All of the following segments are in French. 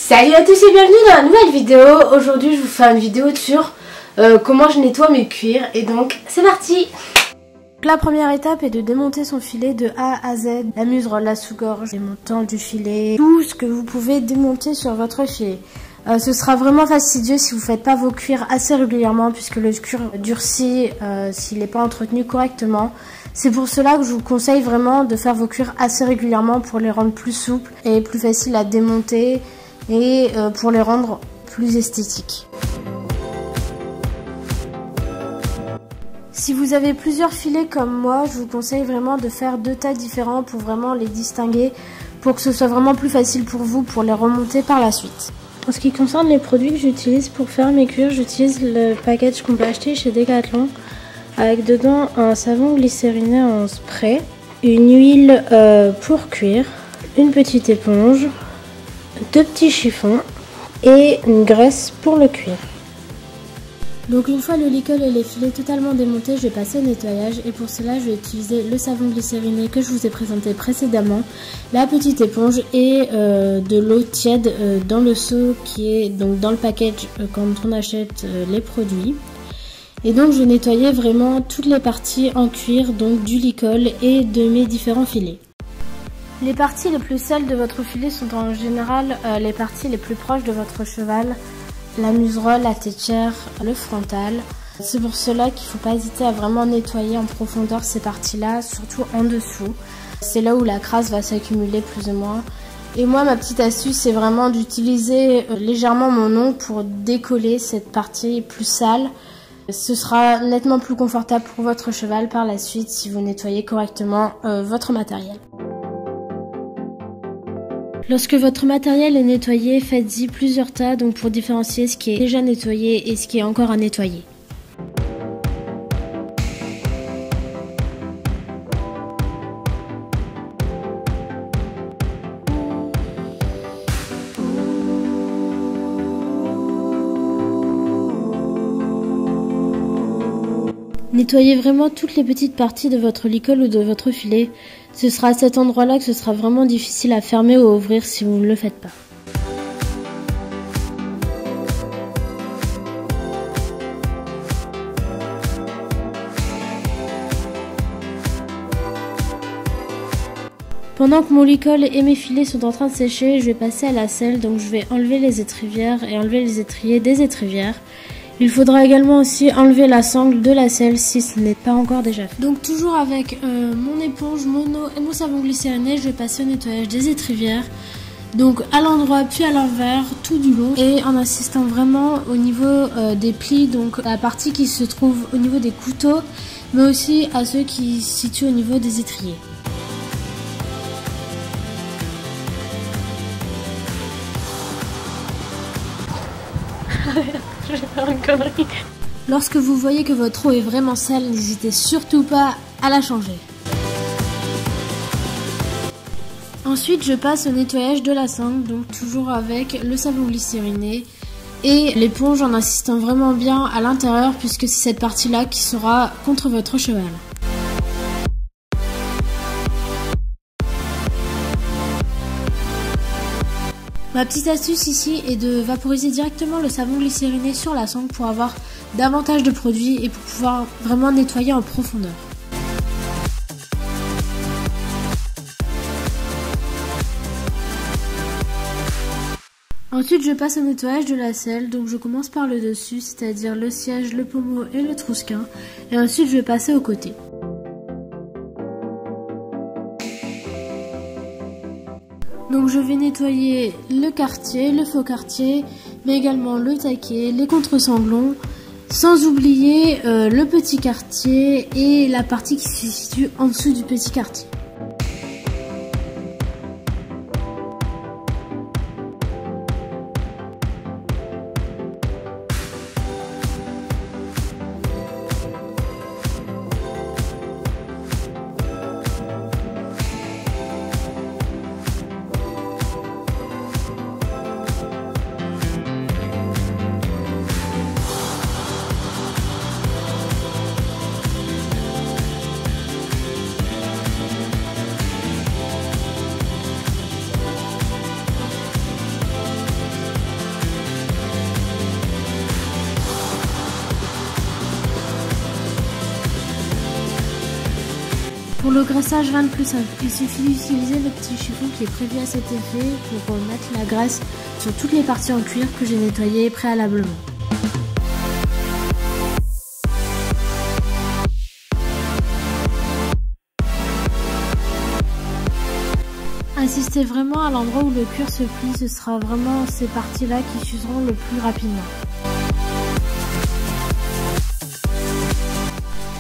Salut à tous et bienvenue dans une nouvelle vidéo. Aujourd'hui je vous fais une vidéo sur comment je nettoie mes cuirs et donc c'est parti. La première étape est de démonter son filet de A à Z, la muserolle, la sous-gorge, les montants du filet, tout ce que vous pouvez démonter sur votre filet. Ce sera vraiment fastidieux si vous ne faites pas vos cuirs assez régulièrement puisque le cuir durcit s'il n'est pas entretenu correctement. C'est pour cela que je vous conseille vraiment de faire vos cuirs assez régulièrement pour les rendre plus souples et plus faciles à démonter et pour les rendre plus esthétiques. Si vous avez plusieurs filets comme moi, je vous conseille vraiment de faire deux tas différents pour vraiment les distinguer, pour que ce soit vraiment plus facile pour vous pour les remonter par la suite. En ce qui concerne les produits que j'utilise pour faire mes cuirs, j'utilise le package qu'on peut acheter chez Decathlon, avec dedans un savon glycériné en spray, une huile pour cuir, une petite éponge, deux petits chiffons et une graisse pour le cuir. Donc une fois le licol et les filets totalement démontés, je vais passer au nettoyage et pour cela je vais utiliser le savon glycériné que je vous ai présenté précédemment, la petite éponge et de l'eau tiède dans le seau qui est donc dans le package quand on achète les produits. Et donc je vais nettoyer vraiment toutes les parties en cuir, donc du licol et de mes différents filets. Les parties les plus sales de votre filet sont en général les parties les plus proches de votre cheval, la muserolle, la tétière, le frontal. C'est pour cela qu'il ne faut pas hésiter à vraiment nettoyer en profondeur ces parties-là, surtout en dessous. C'est là où la crasse va s'accumuler plus ou moins. Et moi, ma petite astuce, c'est vraiment d'utiliser légèrement mon ongle pour décoller cette partie plus sale. Ce sera nettement plus confortable pour votre cheval par la suite si vous nettoyez correctement votre matériel. Lorsque votre matériel est nettoyé, faites-y plusieurs tas donc pour différencier ce qui est déjà nettoyé et ce qui est encore à nettoyer. Nettoyez vraiment toutes les petites parties de votre licol ou de votre filet. Ce sera à cet endroit-là que ce sera vraiment difficile à fermer ou à ouvrir si vous ne le faites pas. Pendant que mon licol et mes filets sont en train de sécher, je vais passer à la selle, donc je vais enlever les étrivières et enlever les étriers des étrivières. Il faudra également aussi enlever la sangle de la selle si ce n'est pas encore déjà fait. Donc toujours avec mon éponge, mon eau et mon savon glycériné, je vais passer au nettoyage des étrivières. Donc à l'endroit puis à l'envers, tout du long. Et en insistant vraiment au niveau des plis, donc la partie qui se trouve au niveau des couteaux, mais aussi à ceux qui se situent au niveau des étriers. Je vais faire une connerie. Lorsque vous voyez que votre eau est vraiment sale, n'hésitez surtout pas à la changer. Ensuite, je passe au nettoyage de la sangle, donc toujours avec le savon glycériné et l'éponge en insistant vraiment bien à l'intérieur puisque c'est cette partie-là qui sera contre votre cheval. Ma petite astuce ici est de vaporiser directement le savon glycériné sur la sangle pour avoir davantage de produit et pour pouvoir vraiment nettoyer en profondeur. Ensuite je passe au nettoyage de la selle, donc je commence par le dessus, c'est-à-dire le siège, le pommeau et le trousquin, et ensuite je vais passer au côté. Donc je vais nettoyer le quartier, le faux quartier, mais également le taquet, les contre-sanglons, sans oublier le petit quartier et la partie qui se situe en dessous du petit quartier. le graissage, rien de plus simple. Il suffit d'utiliser le petit chiffon qui est prévu à cet effet pour mettre la graisse sur toutes les parties en cuir que j'ai nettoyées préalablement. Insistez vraiment à l'endroit où le cuir se plie, ce sera vraiment ces parties-là qui s'useront le plus rapidement.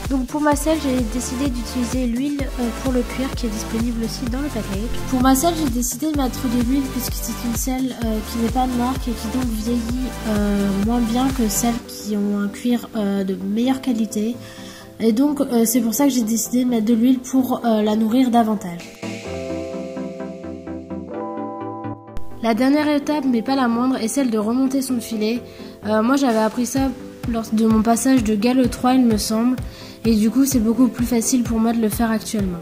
Donc pour ma selle, j'ai décidé d'utiliser l'huile pour le cuir qui est disponible aussi dans le package. Pour ma selle, j'ai décidé de mettre de l'huile puisque c'est une selle qui n'est pas de marque et qui donc vieillit moins bien que celles qui ont un cuir de meilleure qualité. Et donc c'est pour ça que j'ai décidé de mettre de l'huile pour la nourrir davantage. La dernière étape, mais pas la moindre, est celle de remonter son filet. Moi j'avais appris ça lors de mon passage de Galop 3 il me semble. Et du coup c'est beaucoup plus facile pour moi de le faire actuellement.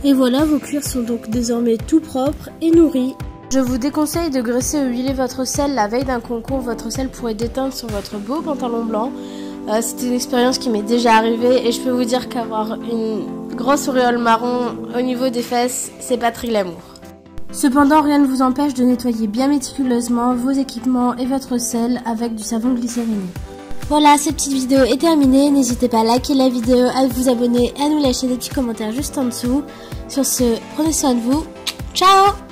Et voilà, vos cuirs sont donc désormais tout propres et nourris. Je vous déconseille de graisser ou huiler votre selle la veille d'un concours. Votre selle pourrait déteindre sur votre beau pantalon blanc. C'est une expérience qui m'est déjà arrivée et je peux vous dire qu'avoir une grosse auréole marron au niveau des fesses, c'est pas très glamour. Cependant, rien ne vous empêche de nettoyer bien méticuleusement vos équipements et votre selle avec du savon glycériné. Voilà, cette petite vidéo est terminée. N'hésitez pas à liker la vidéo, à vous abonner et à nous lâcher des petits commentaires juste en dessous. Sur ce, prenez soin de vous. Ciao!